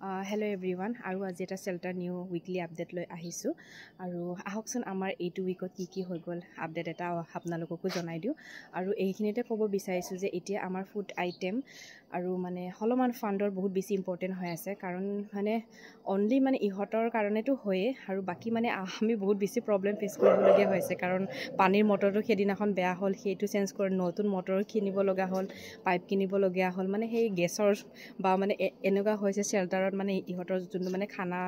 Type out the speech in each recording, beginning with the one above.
Hello everyone, aru aji eta shelter new weekly update loi ahisu aru ahokson amar 8 weekot ki hoy gol update eta apnalokoku jonai diu aru eihinete kobo bisaisu je etia amar food item aru mane holoman fundor bahut besi important hoy ase karon mane only mane ihotor karone to hoye aru baki mane ami bahut besi problem face koribo logia hoyse karon panir motor to khedinakhon beya hol hetu change kor notun motor khinibo loga hol pipe kinibo logia hol mane hei gasor ba mane enuga hoyse shelter মানে ইহতৰ যোনটো মানে খানা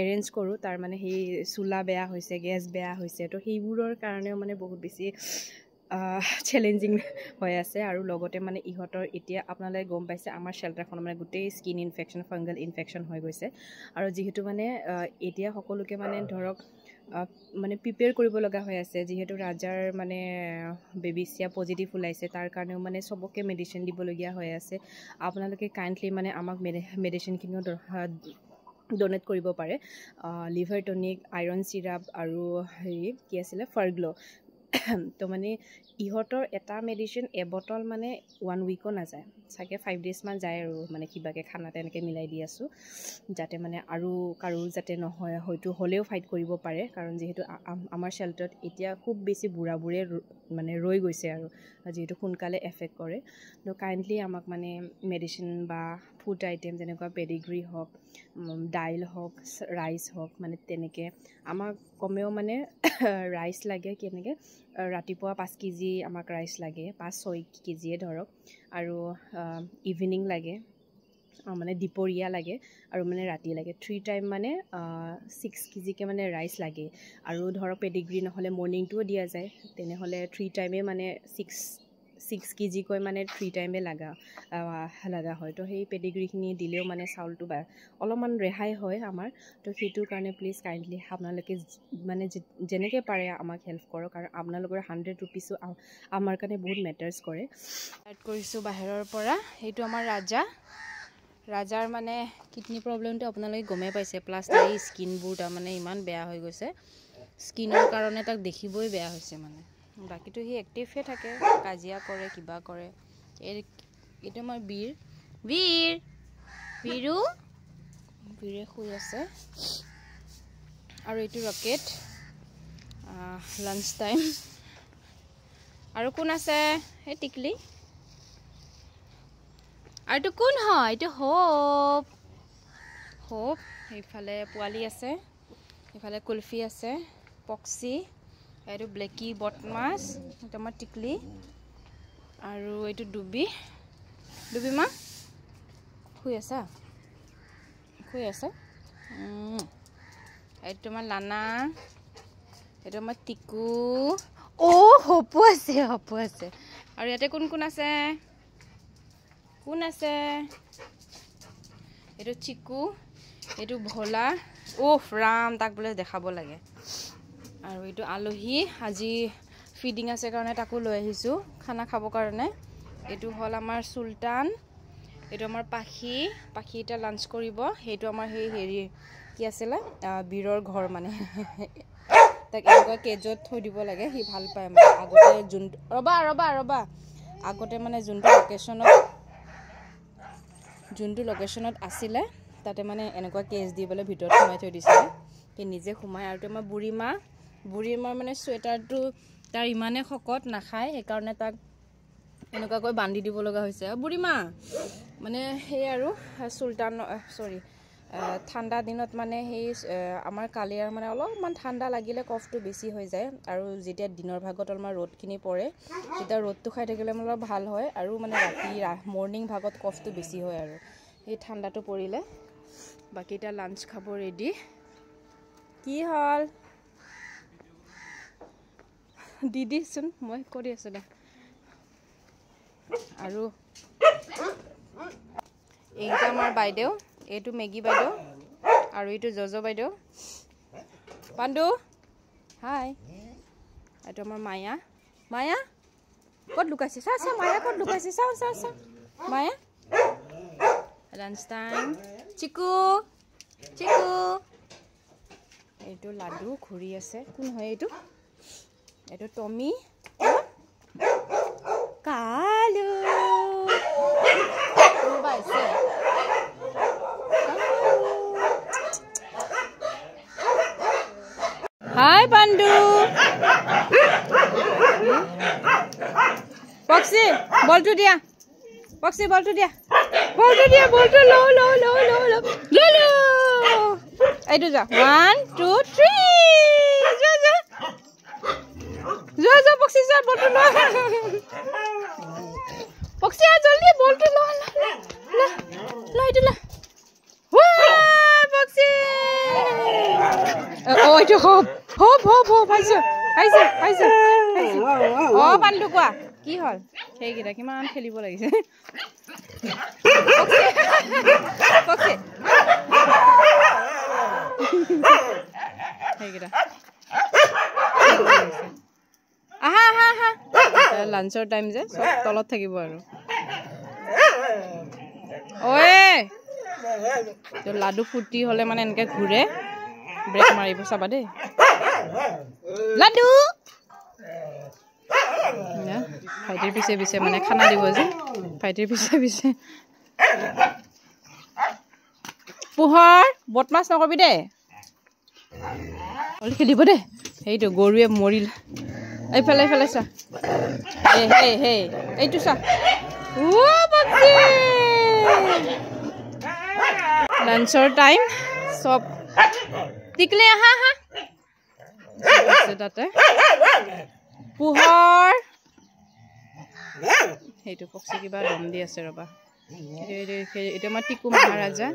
arrange কৰো তাৰ মানে হেই চুলা বেয়া হৈছে গ্যাস বেয়া হৈছে তো হেইবোৰৰ কাৰণে মানে বহুত বেছি চ্যালেঞ্জিং হৈ আছে আৰু লগতে মানে ইহতৰ এতিয়া আপোনালৈ গম পাইছে আমাৰ শেল্টাৰখন মানে গুটেই স্কিন ইনফেকশন ফাঙ্গাল ইনফেকশন হৈ গৈছে আৰু যেহেতু মানে এতিয়া সকলোকে মানে ধৰক মানে প্ৰিপেয়াৰ কৰিব লগা হৈ আছে যেহেতু ৰাজাৰ মানে বেবিচিয়া পজিটিভ ওলাইছে তাৰ কাৰণেও মানে সবকে মেডিচিন দিব লগিয়া হৈ আছে আপোনালোকে কাইন্ডলি মানে আমাক মেডিচিন কিনিও ডোনেট কৰিব পাৰে লিভাৰ টনিক আইৰন সিৰাপ আৰু হেৰি কি আছিল ফাৰগ্লো তো মানে ইহতৰ এটা মেডিচিন এ বটল মানে 1 উইকো না যায় সাকে 5 ডেজ মান যায় আৰু মানে কিবাকে খানাতে এনেকে মিলাই দি আছো যাতে মানে আৰু কাৰো যাতে নহয় হয়তো হলেও ফাইট কৰিব পাৰে কাৰণ যেহেতু আমাৰ শেল্টাৰত এতিয়া খুব বেছি বুঢ়াবুঢ়ে মানে ৰৈ গৈছে আৰু যেহেতু সোনকালে এফেক্ট কৰে তো কাইন্ডলি আমাক মানে মেডিচিন বা ফুড আইটেম যেনেকুৱা পেডিগ্ৰী হওক ডাইল হওক ৰাইচ হওক মানে তেনেকে আমাক কমেও মানে ৰাইচ লাগে কেনেকে ৰাতিপুৱা 5 কেজি আমাক ৰাইচ লাগে 5-6 কেজিয়ে ধৰক আৰু ইভিনিং লাগে মানে দিপৰীয়া লাগে আৰু মানে ৰাতি লাগে 3 টাইম মানে 6 কেজিকে মানে ৰাইচ লাগে আৰু ধৰক পেডিগ্ৰী নহলে মৰ্নিংটো দিয়া যায় তেনেহলে 3 টাইমে মানে 6 কেজি কয় মানে 3 টাইমে লাগা হয় তো সেই পেডিগ্ৰীখিনি দিলেও মানে চাউলটো বা অলপমান ৰেহাই হয় আমাৰ তো সেইটো কাৰণে প্লিজ কাইন্ডলি আপোনালোকে মানে যেনেকে পাৰে আমাক হেল্প কৰক আৰু আপোনালোকৰ 100 रुपीसও আমাৰ কাৰণে বহুত মেটাৰ্স কৰে এড কৰিছো বাহিৰৰ পৰা এইটো আমাৰ ৰাজাৰ মানে কিডনি প্ৰবলেমটো আপোনালোকে গমে পাইছে প্লাস এই স্কিনবোৰ তা মানে ইমান বেয়া হৈ গৈছে স্কিনৰ কাৰণে তাক দেখিবই বেয়া হৈছে মানে বাকিটো হি এক্টিভে থাকে কাজিয়া কৰে কিবা কৰে এইটো আমাৰ বীৰে শুই আছে আৰু এইটো ৰকেট লাঞ্চ টাইম আৰু কোন আছে এই টিকলি আৰু তো কোন হয় এইটো হোপ এইফালে পোৱালি আছে এইফালে কুলফি আছে পক্সি এইটো ব্লেকি বটমাছ এটা আমাৰ টিকলি আৰু এইটো ডুবি মা শুই আছে এইটো আমাৰ লানা এইটো আমাৰ টিকু হপু আছে আৰু ইয়াতে কোন আছে এইটো চিকু এইটো ভোলা ৰাম তাক বোলে দেখাব লাগে আৰু এইটো আলহী আজি ফিডিং আছে কাৰণে তাকো লৈ আহিছো খানা খাব কাৰণে এইটো হল আমাৰ সুলতান এইটো আমাৰ পাখি এটা লাঞ্চ কৰিব সেইটো আমাৰ হেৰি কি আছিল বীৰৰ ঘৰ মানে তাক এনেকুৱা কেজত থৈ দিব লাগে হি ভাল পায় মানে আগতে ৰবা আগতে মানে যোনটো লোকেশনত আছিলে তাতে মানে এনেকুৱা কেজ দি বলে ভিতৰত সোমাই থৈ দিছিলে কি নিজে সোমাই আৰু তোমাৰ বুঢ়ীমাৰ মানে সোয়েটাৰটো তাৰ ইমানে শকত নাখায় এই কাৰণে তাক এনেকুৱা কৈ বান্ধি দিব লগা হৈছে বুঢ়ীমা মানে সেই আৰু সুলতান ঠাণ্ডা দিনত মানে সেই আমাৰ কালিয়াৰ মানে অলপমান ঠাণ্ডা লাগিলে কফটো বেছি হৈ যায় আৰু যেতিয়া দিনৰ ভাগত অলপমান ৰ'দখিনি পৰে তেতিয়া ৰ'দটো খাই থাকিলে মানে অলপ ভাল হয় আৰু মানে ৰাতি মৰ্নিং ভাগত কফটো বেছি হয় আৰু এই ঠাণ্ডাটো পৰিলে বাকি এটা লাঞ্চ খাব ৰেডি কি হল দিদিচোন মই কৰি আছো দে আৰু এইটা আমাৰ বাইদেউ এইটো মেগী বাইদেউ আৰু এইটো জজো বাইদেউ পাণ্ডু হাই এইটো আমাৰ মায়া ক'ত লুকাইছে চা মায়া ক'ত লুকাইছে চা মায়া লাঞ্চ টাইম চিকু এইটো লাডু ঘূৰি আছে কোন হয় এইটো টমি কালু কোনোবা আছে পাণ্ডু পক্সি বলটো দিয়া পক্সি বলটো দিয়া বলটো লো এইটো যা 1 2 3 যা পক্সি যা বলটো লো পক্সি আ জলদি বলটো লো এইটো লো পক্সি ও এইটো হপ আইছে ও পাণ্ডু কোৱা কি হল সেইকেইটা কিমান খেলিব লাগিছে পক্সি সেইকেইটা আহা লাঞ্চৰ টাইম যে সব তলত থাকিব আৰু ওয়ে তো লাডু ফুটি হলে মানে এনেকে ঘুৰে ব্ৰেক মাৰিব চাবা দেই লাডু ভাইটিৰ পিছে মানে খানা দিব যে ভাইটিৰ পিছে পোহৰ বদমাছ নকবি দেই খেলিব দেই সেইটো গৰুৱে মৰিল এইফালে চা এইটো চা লাঞ্চৰ টাইম সব টিকলে আহা তাতে পোহৰ সেইটো পক্ষী কিবা দম দি আছে ৰবা এইটো আমাৰ টিকু মহাৰাজা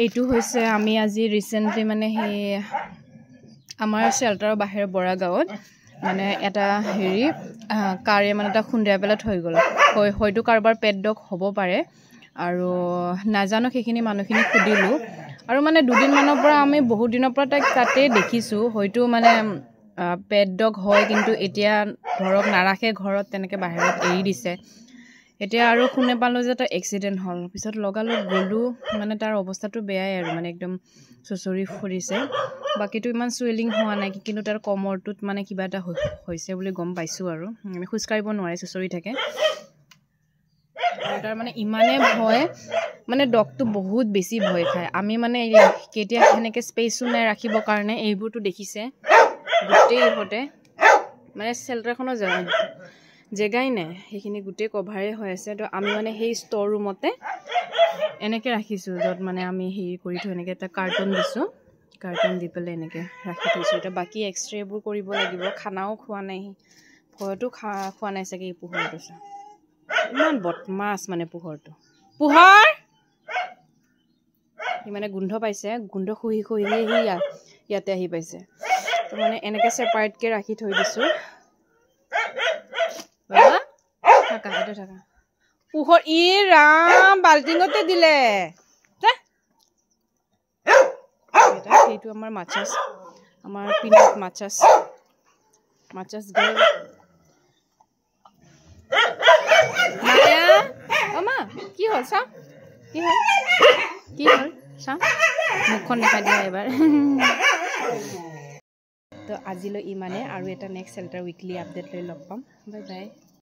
এইটো হৈছে আমি আজি ৰিচেণ্টলি মানে সেই আমাৰ শেল্টাৰৰ বাহিৰৰ বৰা গাঁৱত মানে এটা হেৰি কাৰে মানে এটা খুন্দাই পেলাই থৈ গ'ল হয়তো কাৰোবাৰ পেট ডগ হ'ব পাৰে আৰু নাজানো সেইখিনি মানুহখিনি সুধিলোঁ আৰু মানে দুদিনমানৰ পৰা আমি বহুত দিনৰ পৰা তাইক তাতে দেখিছোঁ হয়তো মানে পেট ডগ হয় কিন্তু এতিয়া ধৰক নাৰাখে ঘৰত তেনেকৈ বাহিৰত এৰি দিছে এতিয়া আৰু শুনে পালোঁ যে তাৰ এক্সিডেণ্ট হ'ল পিছত লগালগ গ'লোঁ মানে তাৰ অৱস্থাটো বেয়াই আৰু মানে একদম চুচৰি ফুৰিছে বাকীটো ইমান চুৱেলিং হোৱা নাই কিন্তু তাৰ কমৰটোত মানে কিবা এটা হৈছে বুলি গম পাইছোঁ আৰু আমি খোজকাঢ়িব নোৱাৰে চুচৰি থাকে আৰু তাৰ মানে ইমানে ভয় মানে ডগটো বহুত বেছি ভয় খায় আমি মানে কেতিয়া সেনেকৈ স্পেচো নাই ৰাখিবৰ কাৰণে এইবোৰতো দেখিছে গোটেই ইহঁতে মানে শেল্টাৰখনৰ জেগাই নাই সেইখিনি গোটেই কভাৰে হৈ আছে তো আমি মানে সেই ষ্ট'ৰ ৰুমতে এনেকৈ ৰাখিছোঁ য'ত মানে আমি হেৰি কৰি থৈ এনেকৈ এটা কাৰ্টুন দিছোঁ কাৰ্টুন দি পেলাই এনেকৈ ৰাখি থৈছোঁ এতিয়া বাকী এক্সৰেবোৰ কৰিব লাগিব খানাও খোৱা নাই ভয়তো খোৱা নাই চাগে এই পোহৰটো চা ইমান বদমাছ মানে পোহৰ সি মানে গোন্ধ পাইছে গোন্ধ শুহি ইয়াতে আহি পাইছে তো মানে এনেকৈ ছেপাৰেটকৈ ৰাখি থৈ দিছোঁ থাকা পোহৰ ই ৰাম বাল্টিঙতে দিলে সেইটো আমাৰ মাছাছ আমাৰ পিনত মাছাছ গাৰ্ল মায়া অমা কি হ'ল চা কি হ'ল চা মুখখন দেখাই দিয়া এবাৰ তো আজিলৈ ইমানে আৰু এটা নেক্সট শেল্টাৰ উইকলি আপডেট লৈ লগ পাম বাই বাই